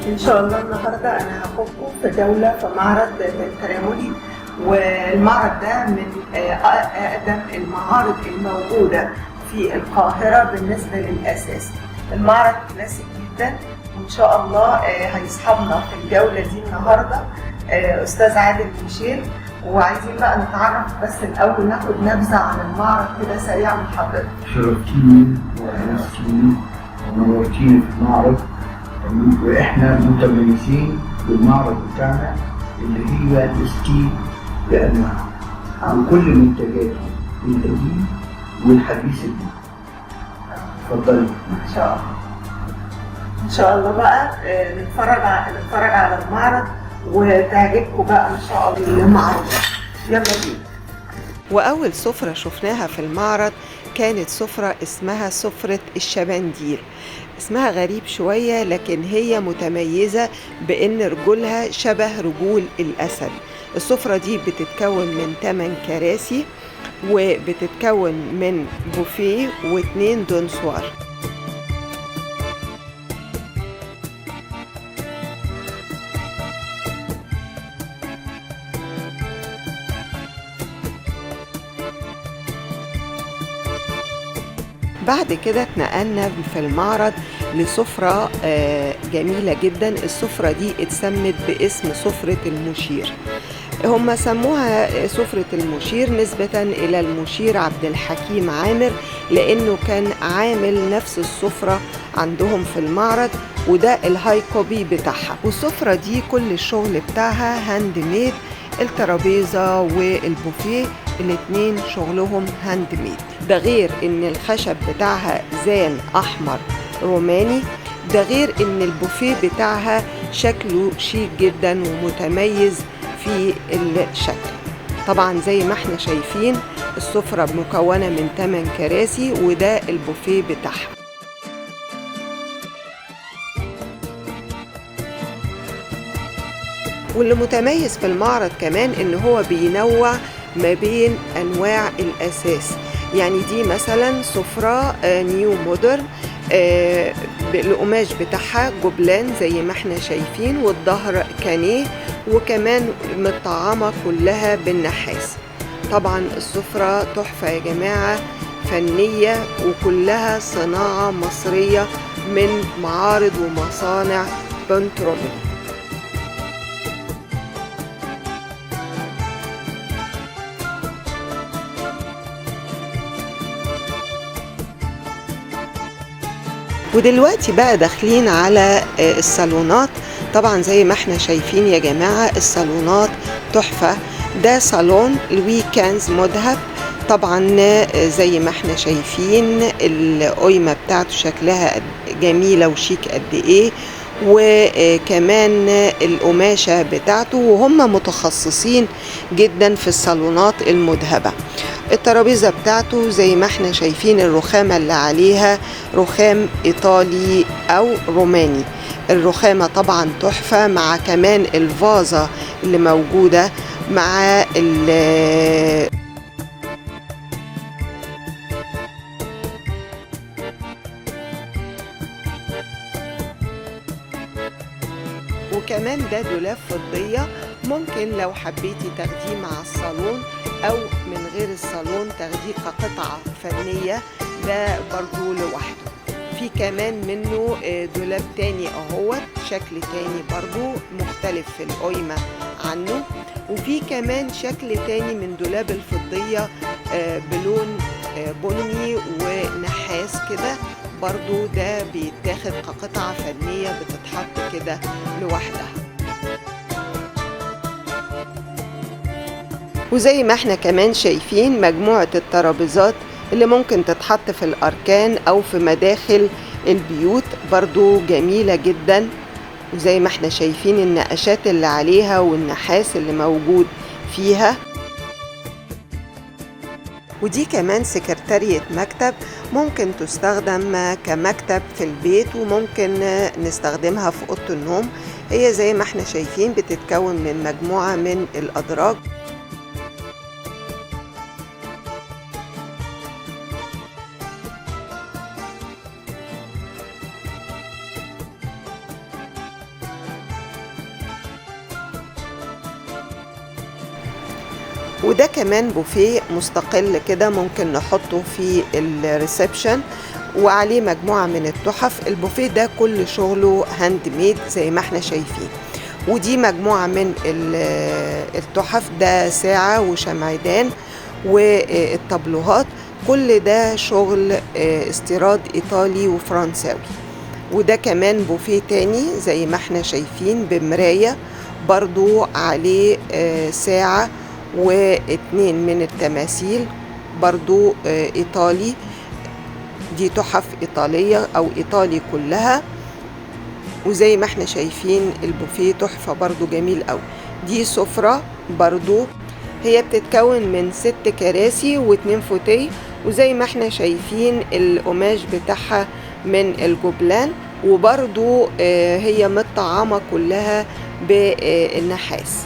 إن شاء الله النهاردة أنا هاخدكم في جولة في معرض الترامولي، والمعرض ده من أقدم المعارض الموجودة في القاهرة بالنسبة للأساس. المعرض كلاسيك جدا، وإن شاء الله هيصحبنا في الجولة دي النهاردة أستاذ عادل ميشيل. وعايزين بقى نتعرف، بس الأول ناخد نبذة عن المعرض كده سريعا من حضرتك. شرفتيني وأنستيني ونورتيني في المعرض، وإحنا متميزين بالمعرض بتاعنا اللي هي الستيل بأنواعه وكل منتجاته القديم والحديث الجديد. اتفضلي. إن شاء الله. إن شاء الله بقى نتفرج على المعرض وتعجبكم بقى إن شاء الله المعرض. يلا بينا. وأول سفرة شفناها في المعرض كانت سفرة اسمها سفرة الشبنديل. اسمها غريب شوية، لكن هي متميزة بأن رجولها شبه رجول الأسد. السفرة دي بتتكون من 8 كراسي، وبتتكون من بوفيه و2 دونسوار. بعد كده اتنقلنا في المعرض لسفرة جميلة جدا. السفرة دي اتسمت باسم سفرة المشير. هم سموها سفرة المشير نسبة إلى المشير عبد الحكيم عامر، لأنه كان عامل نفس السفرة عندهم في المعرض، وده الهاي كوبي بتاعها. والسفرة دي كل الشغل بتاعها هاند ميد. الترابيزة والبوفيه الاتنين شغلهم هاند ميد. ده غير ان الخشب بتاعها زان احمر روماني. ده غير ان البوفيه بتاعها شكله شيك جدا ومتميز في الشكل. طبعا زي ما احنا شايفين السفرة مكونة من 8 كراسي، وده البوفيه بتاعها. واللي متميز في المعرض كمان ان هو بينوع ما بين انواع الاساس. يعني دي مثلا سفرة نيو مودرن، القماش بتاعها جبلان زي ما احنا شايفين، والظهر كانيه، وكمان متطعمة كلها بالنحاس. طبعا السفرة تحفة يا جماعة، فنية وكلها صناعة مصرية من معارض ومصانع بنترومي. ودلوقتي بقى داخلين على الصالونات. طبعا زي ما احنا شايفين يا جماعة الصالونات تحفة. ده صالون لوي كانز مذهب. طبعا زي ما احنا شايفين القيمة بتاعته شكلها جميلة وشيك قد ايه، وكمان القماشة بتاعته، وهم متخصصين جدا في الصالونات المذهبة. الترابيزة بتاعته زي ما احنا شايفين الرخامة اللي عليها رخام ايطالي او روماني. الرخامة طبعا تحفة، مع كمان الفازة اللي موجودة مع وكمان ده دولاب فضية. ممكن لو حبيتي تاخديه مع الصالون او من غير الصالون تاخديه كقطعة فنية، ده برضو لوحده. في كمان منه دولاب تاني اهوت، شكل تاني برضو مختلف في القيمة عنه. وفي كمان شكل تاني من دولاب الفضية بلون بني ونحاس كده، برضو ده بيتاخد كقطعة فنية بتتحط كده لوحدها. وزي ما احنا كمان شايفين مجموعة الترابيزات اللي ممكن تتحط في الأركان أو في مداخل البيوت، برضو جميلة جدا. وزي ما احنا شايفين النقشات اللي عليها والنحاس اللي موجود فيها. ودي كمان سكرتارية مكتب، ممكن تستخدم كمكتب في البيت، وممكن نستخدمها في أوضة النوم. هي زي ما احنا شايفين بتتكون من مجموعة من الأدراج. وده كمان بوفيه مستقل كده ممكن نحطه في الريسبشن وعليه مجموعة من التحف. البوفيه ده كل شغله هاند ميد زي ما احنا شايفين. ودي مجموعة من التحف، ده ساعة وشمعدان والطبلوهات، كل ده شغل استيراد إيطالي وفرنساوي. وده كمان بوفيه تاني زي ما احنا شايفين بمراية برضو عليه ساعة واتنين من التماثيل برضو إيطالي. دي تحف إيطالية أو إيطالي كلها. وزي ما احنا شايفين البوفيه تحفة برضو جميل أوي. دي سفرة برضو هي بتتكون من 6 كراسي و2 فوتيه، وزي ما احنا شايفين القماش بتاعها من الجبلان، وبرضو هي متطعمة كلها بالنحاس.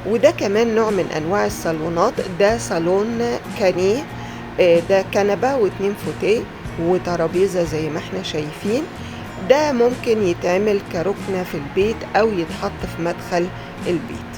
وده كمان نوع من انواع الصالونات، ده صالون كانيه، ده كنبة و2 فوتيه وترابيزة زي ما احنا شايفين. ده ممكن يتعمل كركنة في البيت او يتحط في مدخل البيت.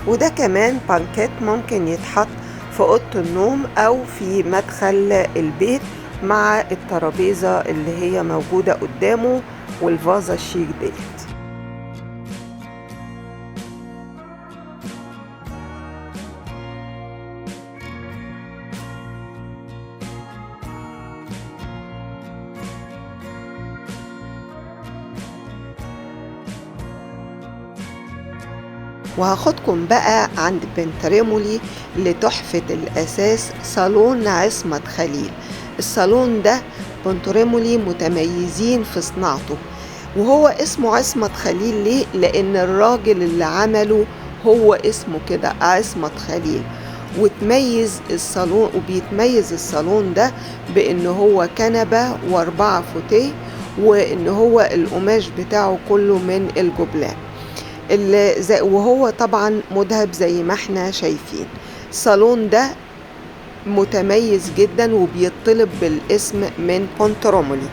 وده كمان بانكيت ممكن يتحط في أوضة النوم أو في مدخل البيت مع الترابيزة اللي هي موجودة قدامه والفازة الشيك ديت. وهاخدكم بقى عند بنتريمولي لتحفة الأساس صالون عصمت خليل. الصالون ده بنتريمولي متميزين في صناعته، وهو اسمه عصمت خليل ليه؟ لأن الراجل اللي عمله هو اسمه كده عصمت خليل. وتميز الصالون وبيتميز الصالون ده بأن هو كنبة و4 فوتيه، وأن هو القماش بتاعه كله من الجبلان، وهو طبعا مذهب زي ما احنا شايفين. الصالون ده متميز جدا وبيطلب بالاسم من بنتريمولي.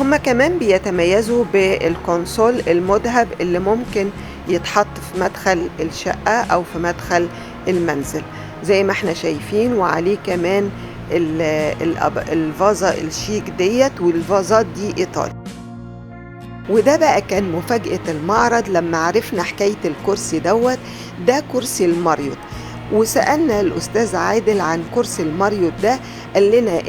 هما كمان بيتميزوا بالكونسول المذهب اللي ممكن يتحط في مدخل الشقة أو في مدخل المنزل زي ما احنا شايفين، وعليه كمان الفازة الشيك ديت، والفازات دي إيطالي. وده بقى كان مفاجأة المعرض لما عرفنا حكاية الكرسي دوت. ده كرسي الماريوت، وسألنا الأستاذ عادل عن كرسي الماريوت ده، قال لنا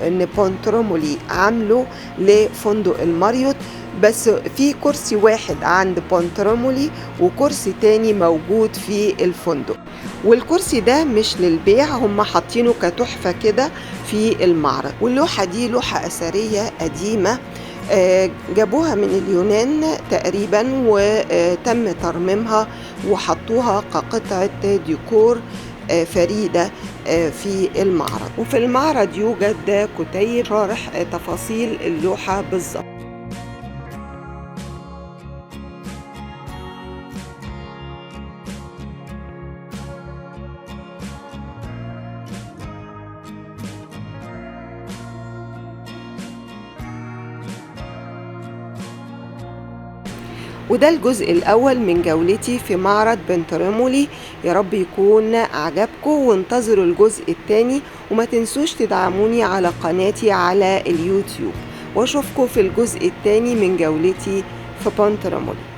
إن بونترومولي عامله لفندق الماريوت، بس في كرسي واحد عند بونترومولي وكرسي تاني موجود في الفندق، والكرسي ده مش للبيع، هم حاطينه كتحفة كده في المعرض. واللوحة دي لوحة أثرية قديمة جابوها من اليونان تقريبا، وتم ترميمها وحطوها كقطعة ديكور فريدة في المعرض. وفي المعرض يوجد كتيب شارح تفاصيل اللوحة بالظبط. وده الجزء الأول من جولتي في معرض بنترمولي. يا رب يكون عجبكم، وانتظروا الجزء الثاني، وما تنسوش تدعموني على قناتي على اليوتيوب، واشوفكم في الجزء الثاني من جولتي في بنترمولي.